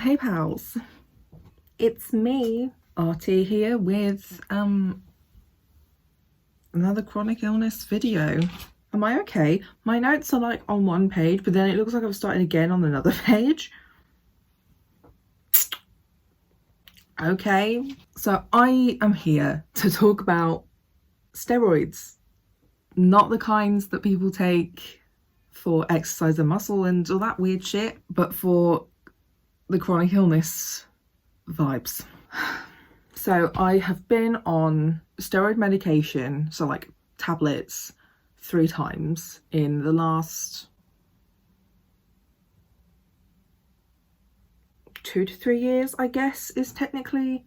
Hey pals, it's me, Artie, here with another chronic illness video. Am I okay? My notes are like on one page, but then it looks like I've started again on another page. Okay, so I am here to talk about steroids. Not the kinds that people take for exercise and muscle and all that weird shit, but for the chronic illness vibes. So I have been on steroid medication, so like tablets, 3 times in the last 2 to 3 years, I guess, is technically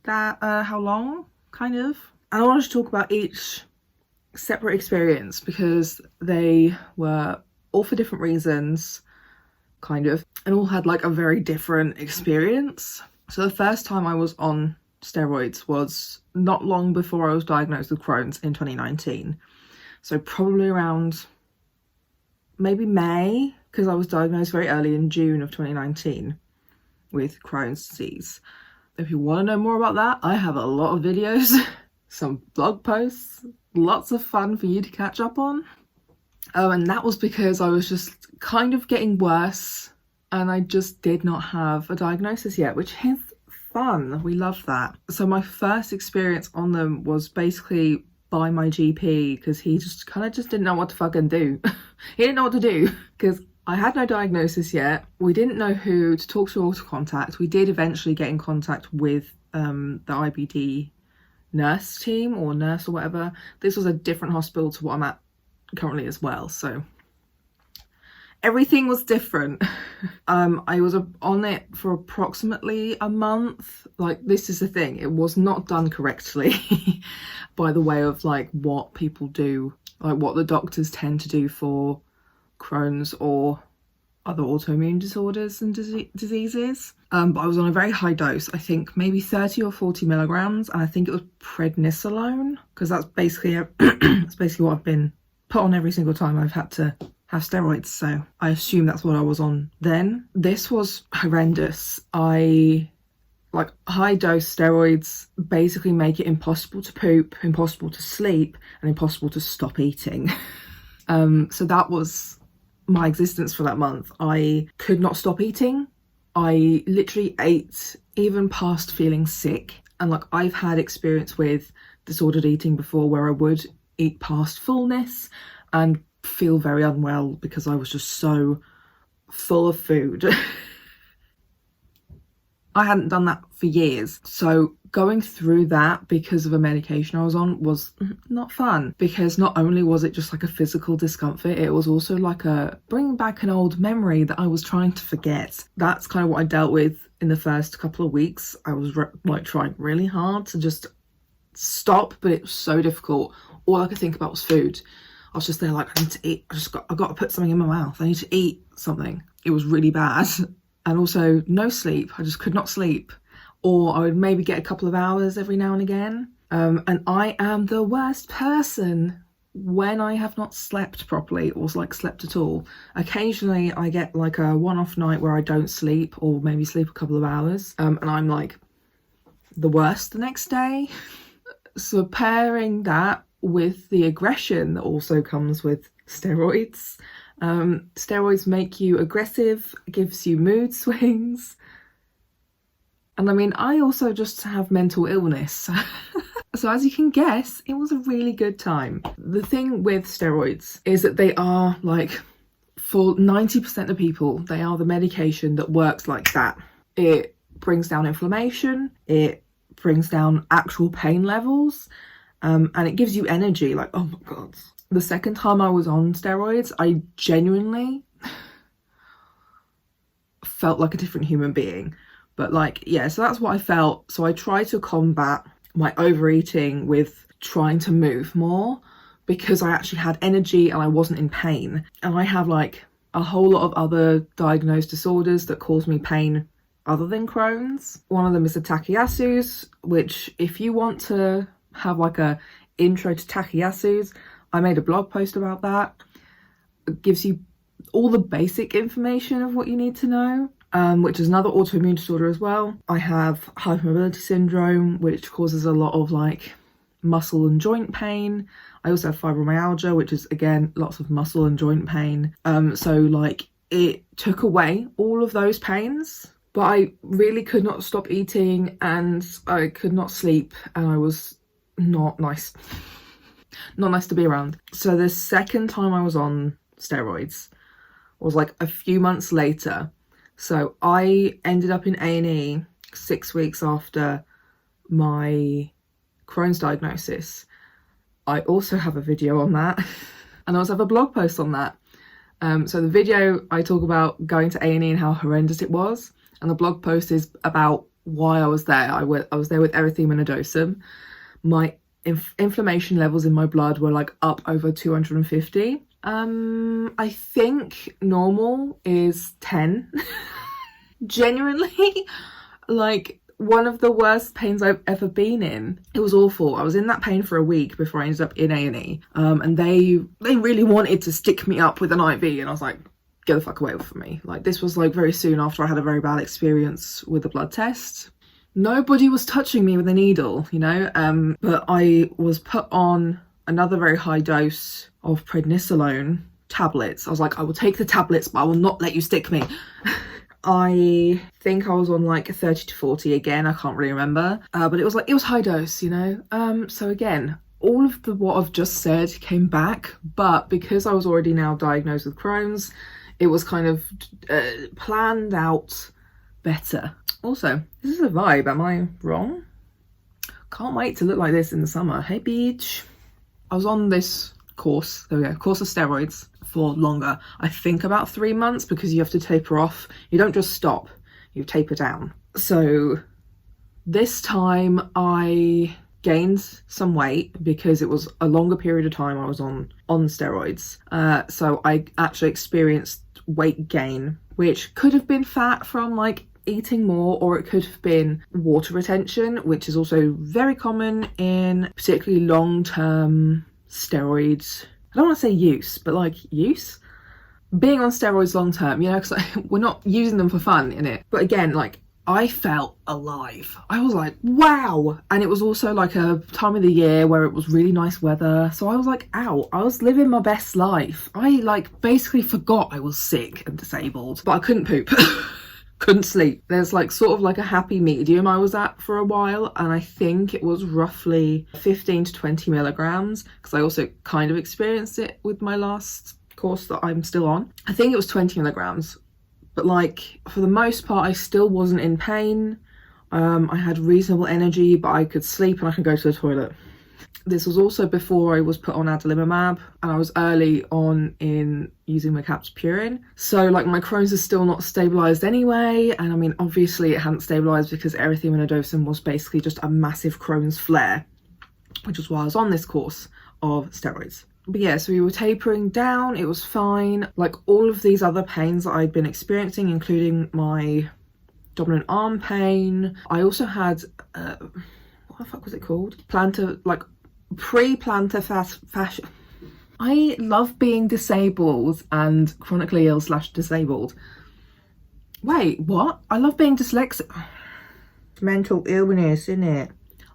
that how long, kind of. And I wanted to talk about each separate experience because they were all for different reasons, kind of, and all had like a very different experience. So the first time I was on steroids was not long before I was diagnosed with Crohn's in 2019. So probably around maybe May, because I was diagnosed very early in June of 2019 with Crohn's disease. If you want to know more about that, I have a lot of videos, some blog posts, lots of fun for you to catch up on. And that was because I was just kind of getting worse and I just did not have a diagnosis yet, which is fun. We love that. So my first experience on them was basically by my GP because he just kind of just didn't know what to fucking do. He didn't know what to do because I had no diagnosis yet. We didn't know who to talk to or to contact. We did eventually get in contact with the IBD nurse team or nurse or whatever. This was a different hospital to what I'm at currently as well, so everything was different. I was on it for approximately a month. Like, this is the thing, it was not done correctly by the way of like what people do, like what the doctors tend to do for Crohn's or other autoimmune disorders and diseases. But I was on a very high dose, I think maybe 30 or 40 milligrams, and I think it was Prednisolone, because that's basically that's basically what I've been put on every single time I've had to have steroids, so I assume that's what I was on then. This was horrendous. Like, high dose steroids basically make it impossible to poop, impossible to sleep, and impossible to stop eating. So that was my existence for that month. I could not stop eating. I literally ate even past feeling sick, and like, I've had experience with disordered eating before where I would eat past fullness and feel very unwell because I was just so full of food. I hadn't done that for years, so going through that because of a medication I was on was not fun, because not only was it just like a physical discomfort, it was also like a bringing back an old memory that I was trying to forget. That's kind of what I dealt with in the first couple of weeks. I was like trying really hard to just stop, but it was so difficult. All I could think about was food. I was just there like, I need to eat. I got to put something in my mouth. I need to eat something. It was really bad. And also no sleep. I just could not sleep. Or I would maybe get a couple of hours every now and again. And I am the worst person when I have not slept properly or like slept at all. Occasionally I get like a one-off night where I don't sleep or maybe sleep a couple of hours. And I'm like the worst the next day. So pairing that with the aggression that also comes with steroids. Steroids make you aggressive, gives you mood swings. And I mean, I also just have mental illness. So as you can guess, it was a really good time. The thing with steroids is that they are like, for 90% of people, they are the medication that works like that. It brings down inflammation, it brings down actual pain levels, and it gives you energy. Like, oh my god. The second time I was on steroids, I genuinely felt like a different human being. But like, yeah, so that's what I felt. So I tried to combat my overeating with trying to move more, because I actually had energy and I wasn't in pain. And I have like a whole lot of other diagnosed disorders that cause me pain other than Crohn's. One of them is the Takayasu's, which if you want to have like a intro to Takayasu's, I made a blog post about that. It gives you all the basic information of what you need to know, which is another autoimmune disorder as well. I have hypermobility syndrome, which causes a lot of like muscle and joint pain. I also have fibromyalgia, which is again lots of muscle and joint pain. So like it took away all of those pains, but I really could not stop eating and I could not sleep, and I was not nice. Not nice to be around. So the second time I was on steroids was like a few months later. So I ended up in A&E 6 weeks after my Crohn's diagnosis. I also have a video on that and I also have a blog post on that. So the video, I talk about going to A&E and how horrendous it was, and the blog post is about why I was there. I was there with erythema nodosum. My inflammation levels in my blood were like up over 250. I think normal is 10. Genuinely, like one of the worst pains I've ever been in. It was awful. I was in that pain for a week before I ended up in A&E. And they really wanted to stick me up with an IV, and I was like, get the fuck away from me. Like this was like very soon after I had a very bad experience with the blood test. Nobody was touching me with a needle, you know, but I was put on another very high dose of prednisolone tablets. I was like, I will take the tablets, but I will not let you stick me. I think I was on like 30 to 40 again, I can't really remember, but it was high dose, you know. So again, all of what I've just said came back, but because I was already now diagnosed with Crohn's, it was kind of planned out better. Also, this is a vibe, am I wrong? Can't wait to look like this in the summer. Hey beach. I was on this course, there we go, course of steroids for longer. I think about 3 months, because you have to taper off. You don't just stop, you taper down. So this time I gained some weight because it was a longer period of time I was on steroids. So I actually experienced weight gain, which could have been fat from like eating more, or it could have been water retention, which is also very common in particularly long-term steroids. I don't want to say use, but like use. Being on steroids long-term, you know, because we're not using them for fun in it. But again, like I felt alive. I was like, wow. And it was also like a time of the year where it was really nice weather. So I was like, ow, I was living my best life. I like basically forgot I was sick and disabled, but I couldn't poop. Couldn't sleep. There's like sort of like a happy medium I was at for a while, and I think it was roughly 15 to 20 milligrams, because I also kind of experienced it with my last course that I'm still on. I think it was 20 milligrams, but like for the most part I still wasn't in pain. I had reasonable energy, but I could sleep and I could go to the toilet. This was also before I was put on adalimumab, and I was early on in using mercaptopurine. So like my Crohn's is still not stabilised anyway, and I mean obviously it hadn't stabilised because erythema nodosum was basically just a massive Crohn's flare, which is why I was on this course of steroids. But yeah, so we were tapering down, it was fine. Like all of these other pains that I'd been experiencing, including my dominant arm pain. I also had, what the fuck was it called? Pre-plantar fascia. I love being disabled and chronically ill / disabled. Wait, what? I love being dyslexic. Mental illness, innit?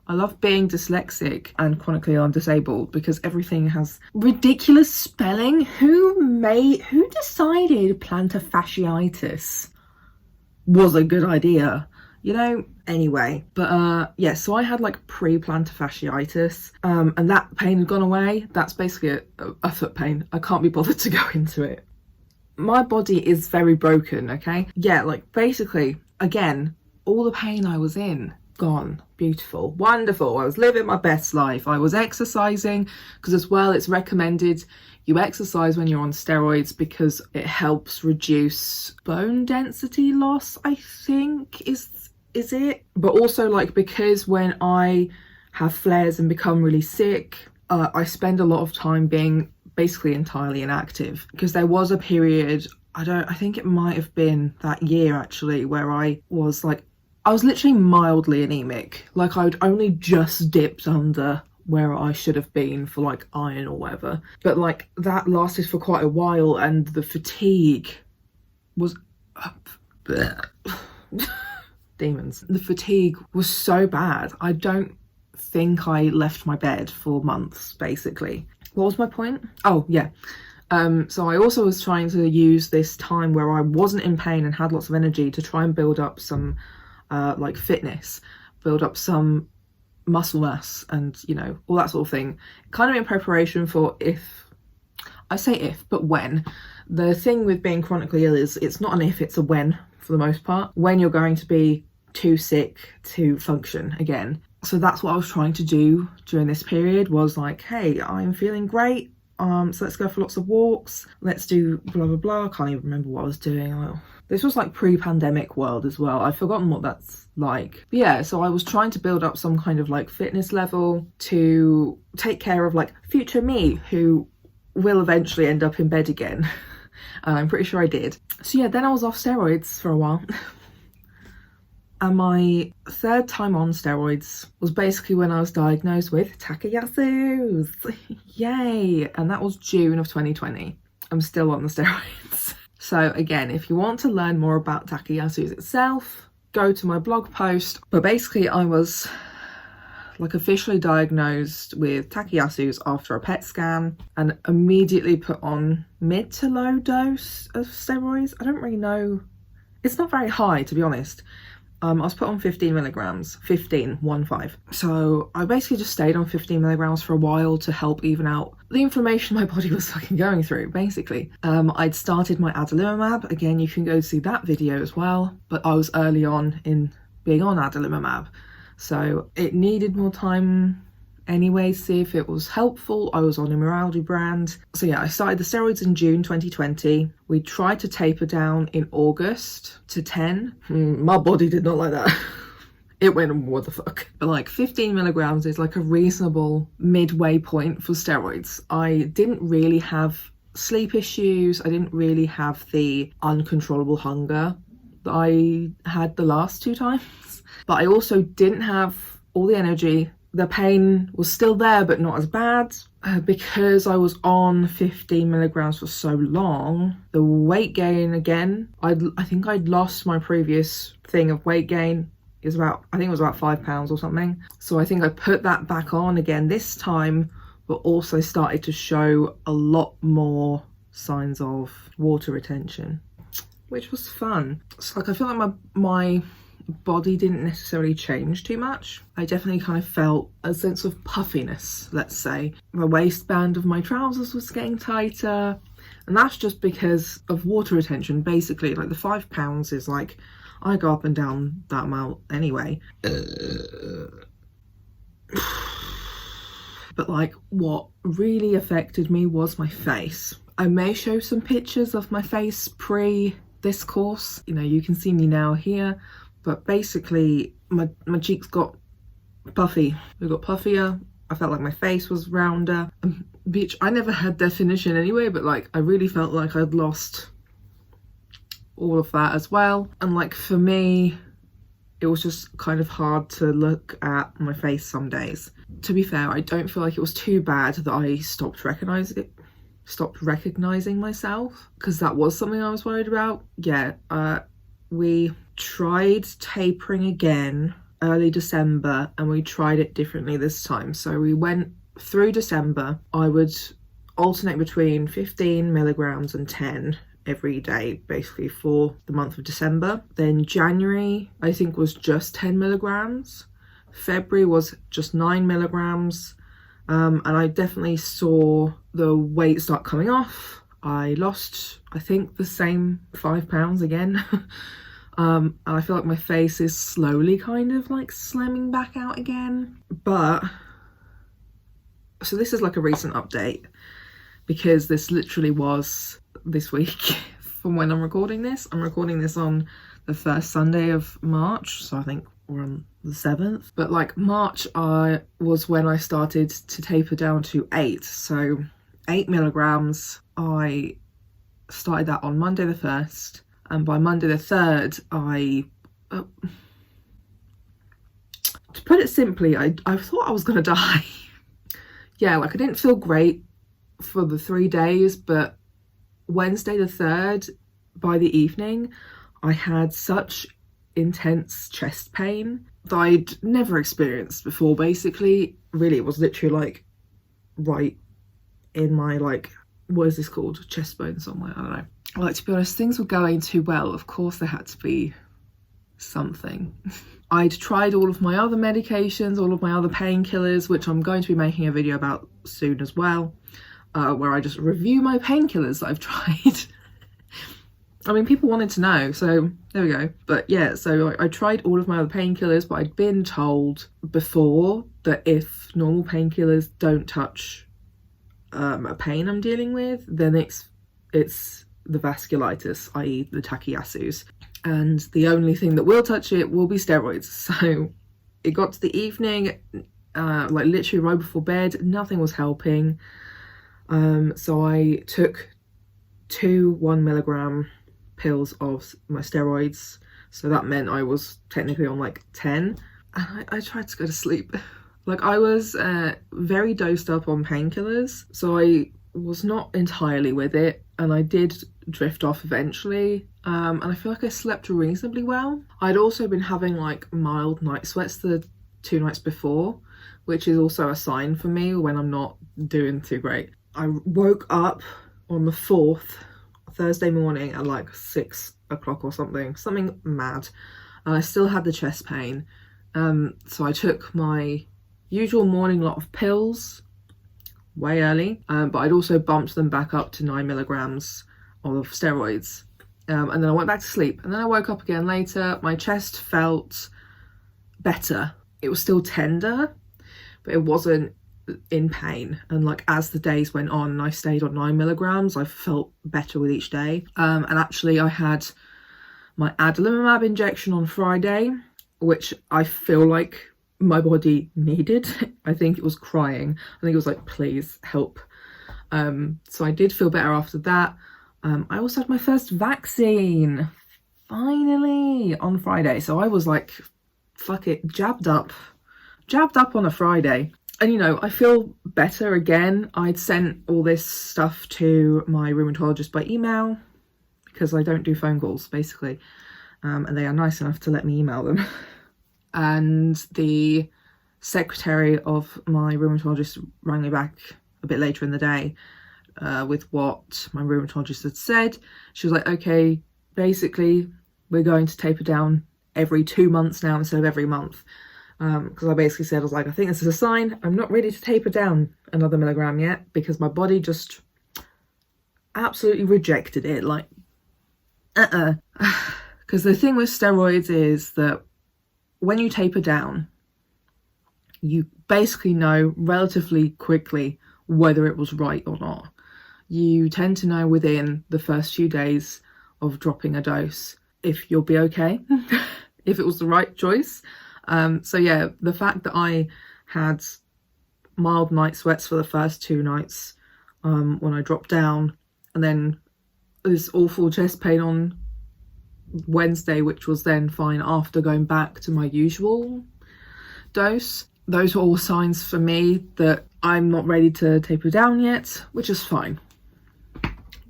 I love being dyslexic and chronically ill and disabled because everything has ridiculous spelling. Who decided plantar fasciitis was a good idea? You know, anyway, but yeah, so I had like pre-plantar fasciitis, and that pain had gone away. That's basically a foot pain. I can't be bothered to go into it. My body is very broken, okay? Yeah, like basically, again, all the pain I was in, gone. Beautiful, wonderful. I was living my best life. I was exercising, because as well, it's recommended you exercise when you're on steroids because it helps reduce bone density loss, I think is it. But also like because when I have flares and become really sick, I spend a lot of time being basically entirely inactive, because there was a period, I think it might have been that year actually, where I was literally mildly anemic. Like I'd only just dipped under where I should have been for like iron or whatever. But like that lasted for quite a while, and the fatigue was demons. The fatigue was so bad. I don't think I left my bed for months, basically. What was my point? Oh yeah. So I also was trying to use this time where I wasn't in pain and had lots of energy to try and build up some like fitness, build up some muscle mass, and you know, all that sort of thing, kind of in preparation for, if I say if, but when. The thing with being chronically ill is it's not an if, it's a when, for the most part, when you're going to be too sick to function again. So that's what I was trying to do during this period, was like, hey, I'm feeling great, so let's go for lots of walks, let's do blah blah blah. I can't even remember what I was doing. This was like pre-pandemic world as well. I've forgotten what that's like. But yeah, so I was trying to build up some kind of like fitness level to take care of like future me, who will eventually end up in bed again. And I'm pretty sure I did. So yeah, then I was off steroids for a while. And my third time on steroids was basically when I was diagnosed with Takayasu's. Yay! And that was June of 2020. I'm still on the steroids. So again, if you want to learn more about Takayasu's itself, go to my blog post. But basically I was like officially diagnosed with Takayasu's after a PET scan and immediately put on mid to low dose of steroids. I don't really know. It's not very high, to be honest. I was put on 15 milligrams, 15, 1-5. So I basically just stayed on 15 milligrams for a while to help even out the inflammation my body was fucking going through, basically. I'd started my adalimumab. Again, you can go see that video as well. But I was early on in being on adalimumab, so it needed more time anyway to see if it was helpful. I was on a Miraldi brand. So yeah, I started the steroids in June 2020. We tried to taper down in August to 10. My body did not like that. It went, what the fuck? But like 15 milligrams is like a reasonable midway point for steroids. I didn't really have sleep issues. I didn't really have the uncontrollable hunger that I had the last 2 times. But I also didn't have all the energy. The pain was still there, but not as bad. Because I was on 15 milligrams for so long, the weight gain again, I think I'd lost my previous thing of weight gain. It was about, I think it was about 5 pounds or something. So I think I put that back on again this time, but also started to show a lot more signs of water retention, which was fun. It's like, I feel like my body didn't necessarily change too much. I definitely kind of felt a sense of puffiness, let's say. The waistband of my trousers was getting tighter, and that's just because of water retention. Basically, like the 5 pounds is like, I go up and down that amount anyway. But like, what really affected me was my face. I may show some pictures of my face pre this course. You know, you can see me now here. But basically, my cheeks got puffy. They got puffier. I felt like my face was rounder. Which I never had definition anyway, but like I really felt like I'd lost all of that as well. And like for me, it was just kind of hard to look at my face some days. To be fair, I don't feel like it was too bad that I stopped recognizing myself, because that was something I was worried about. Yeah, we tried tapering again early December, and we tried it differently this time. So we went through December. I would alternate between 15 milligrams and 10 every day, basically for the month of December. Then January, I think, was just 10 milligrams. February was just 9 milligrams. And I definitely saw the weight start coming off. I lost, I think, the same 5 pounds again. And I feel like my face is slowly kind of like slimming back out again. But, so this is like a recent update, because this literally was this week from when I'm recording this. I'm recording this on the first Sunday of March, so I think we're on the 7th. But like March was when I started to taper down to 8. So 8 milligrams, I started that on Monday the 1st. And by Monday the 3rd, to put it simply, I thought I was going to die. yeah, like I didn't feel great for the 3 days, but Wednesday the 3rd, by the evening, I had such intense chest pain that I'd never experienced before. Basically, really, it was literally like right in my, like, what is this called, chest bone somewhere, I don't know. Like, to be honest, things were going too well. Of course there had to be something. I'd tried all of my other medications, all of my other painkillers, which I'm going to be making a video about soon as well, where I just review my painkillers that I've tried. I mean, people wanted to know, so there we go. But yeah, so I tried all of my other painkillers, but I'd been told before that if normal painkillers don't touch a pain I'm dealing with, then it's the vasculitis, i.e. the Takayasus. And the only thing that will touch it will be steroids. So it got to the evening, like literally right before bed, nothing was helping. So I took 2 1 milligram pills of my steroids. So that meant I was technically on like 10. And I tried to go to sleep. Like, I was very dosed up on painkillers, so I was not entirely with it, and I did drift off eventually, and I feel like I slept reasonably well. I'd also been having like mild night sweats the 2 nights before, which is also a sign for me when I'm not doing too great. I woke up on the 4th, Thursday morning, at like 6 o'clock or something mad, and I still had the chest pain. So I took my usual morning lot of pills way early, but I'd also bumped them back up to 9 milligrams of steroids, and then I went back to sleep, and then I woke up again later. My chest felt better. It was still tender, but it wasn't in pain, and like as the days went on and I stayed on 9 milligrams, I felt better with each day. And actually I had my adalimumab injection on Friday, which I feel like my body needed. I think it was crying. I think it was like, please help. So I did feel better after that. I also had my first vaccine finally on Friday, so I was like, fuck it, jabbed up on a Friday. And you know, I feel better again. I'd sent all this stuff to my rheumatologist by email because I don't do phone calls, basically, and they are nice enough to let me email them. And the secretary of my rheumatologist rang me back a bit later in the day with what my rheumatologist had said. She was like, okay, basically we're going to taper down every 2 months now instead of every month. Because I basically said, I was like, I think this is a sign I'm not ready to taper down another milligram yet, because my body just absolutely rejected it. Like, because the thing with steroids is that when you taper down, you basically know relatively quickly whether it was right or not. You tend to know within the first few days of dropping a dose if you'll be okay, if it was the right choice. So yeah, the fact that I had mild night sweats for the first 2 nights when I dropped down, and then this awful chest pain on Wednesday, which was then fine after going back to my usual dose, those were all signs for me that I'm not ready to taper down yet, which is fine.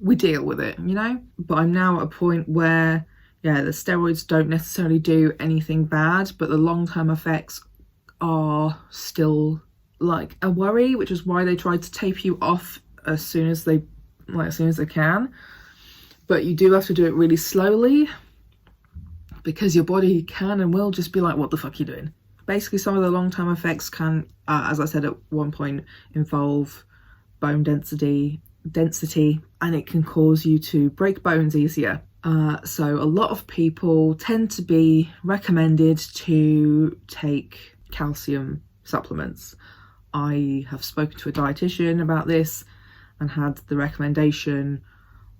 We deal with it, you know? But I'm now at a point where, yeah, the steroids don't necessarily do anything bad, but the long-term effects are still like a worry, which is why they try to taper you off as soon as they can. But you do have to do it really slowly, because your body can and will just be like, what the fuck are you doing? Basically, some of the long-term effects can, as I said at one point, involve bone density, and it can cause you to break bones easier. So a lot of people tend to be recommended to take calcium supplements. I have spoken to a dietitian about this and had the recommendation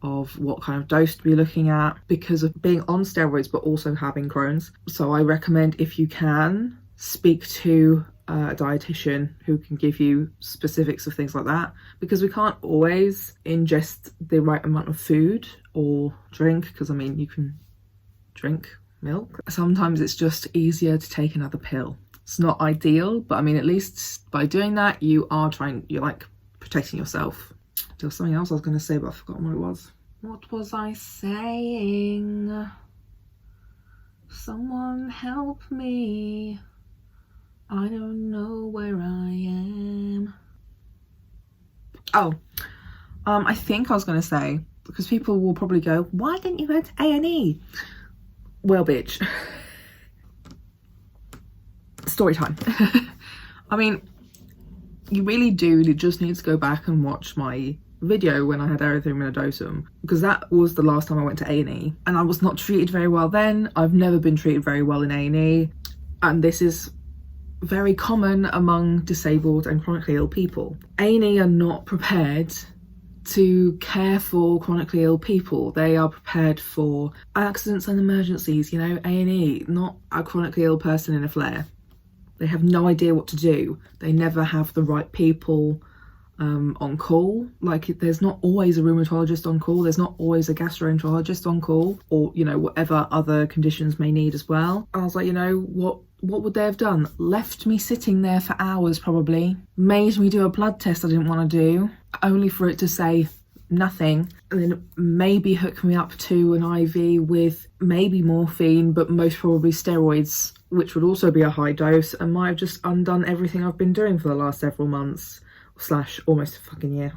of what kind of dose to be looking at because of being on steroids but also having Crohn's. So I recommend, if you can, speak to a dietitian who can give you specifics of things like that, because we can't always ingest the right amount of food or drink, because I mean, you can drink milk. Sometimes it's just easier to take another pill. It's not ideal, but I mean, at least by doing that, you're like protecting yourself. There was something else I was going to say, but I've forgotten what it was. What was I saying? Someone help me. I don't know where I am. Oh, I think I was going to say, because people will probably go, why didn't you go to A&E? Well, bitch. Story time. I mean, you really do just need to go back and watch my video when I had erythromelalgia, because that was the last time I went to A&E, and I was not treated very well then. I've never been treated very well in A&E, and this is very common among disabled and chronically ill people. A&E are not prepared to care for chronically ill people. They are prepared for accidents and emergencies, you know, A&E, not a chronically ill person in a flare. They have no idea what to do. They never have the right people on call. Like, there's not always a rheumatologist on call, there's not always a gastroenterologist on call, or, you know, whatever other conditions may need as well. I was like, you know, what would they have done? Left me sitting there for hours probably, made me do a blood test I didn't want to do, only for it to say nothing, and then maybe hook me up to an IV with maybe morphine, but most probably steroids, which would also be a high dose, and might have just undone everything I've been doing for the last several months / almost a fucking year.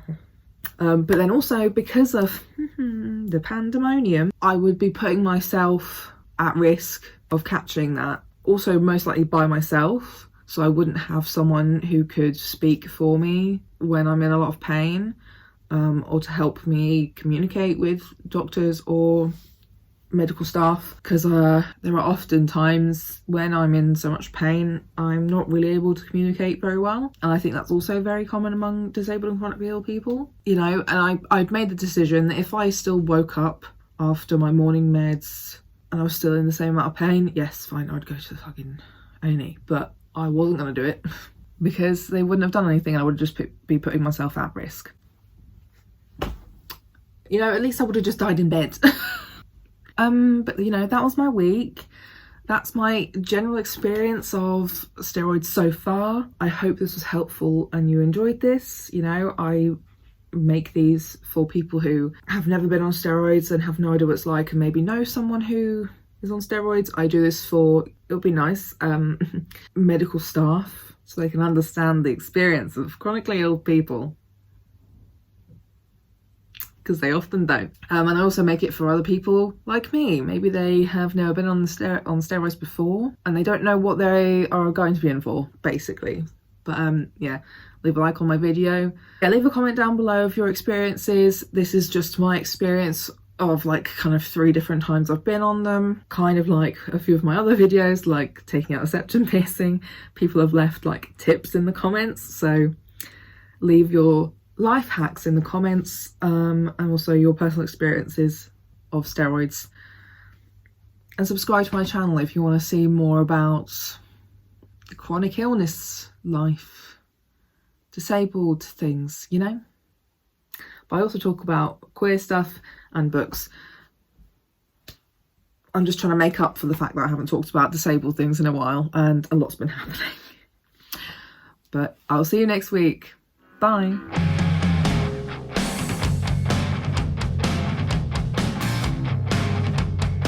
But then also, because of the pandemonium, I would be putting myself at risk of catching that, also most likely by myself, so I wouldn't have someone who could speak for me when I'm in a lot of pain, or to help me communicate with doctors or medical staff, because there are often times when I'm in so much pain I'm not really able to communicate very well, and I think that's also very common among disabled and chronically ill people, you know. And I've made the decision that if I still woke up after my morning meds and I was still in the same amount of pain, yes, fine, I'd go to the fucking A&E, but I wasn't going to do it because they wouldn't have done anything, and I would just be putting myself at risk. You know, at least I would have just died in bed. But you know, that was my week. That's my general experience of steroids so far. I hope this was helpful and you enjoyed this. You know, I make these for people who have never been on steroids and have no idea what it's like, and maybe know someone who is on steroids. I do this for, it'll be nice, medical staff, so they can understand the experience of chronically ill people, because they often don't. And I also make it for other people like me. Maybe they have never been on steroids before and they don't know what they are going to be in for, basically. But yeah, leave a like on my video. Yeah, leave a comment down below of your experiences. This is just my experience of like kind of 3 different times I've been on them, kind of like a few of my other videos, like taking out a septum piercing. People have left like tips in the comments, so leave your life hacks in the comments, and also your personal experiences of steroids, and subscribe to my channel if you want to see more about the chronic illness life, disabled things, you know. But I also talk about queer stuff and books. I'm just trying to make up for the fact that I haven't talked about disabled things in a while, and a lot's been happening. But I'll see you next week. Bye.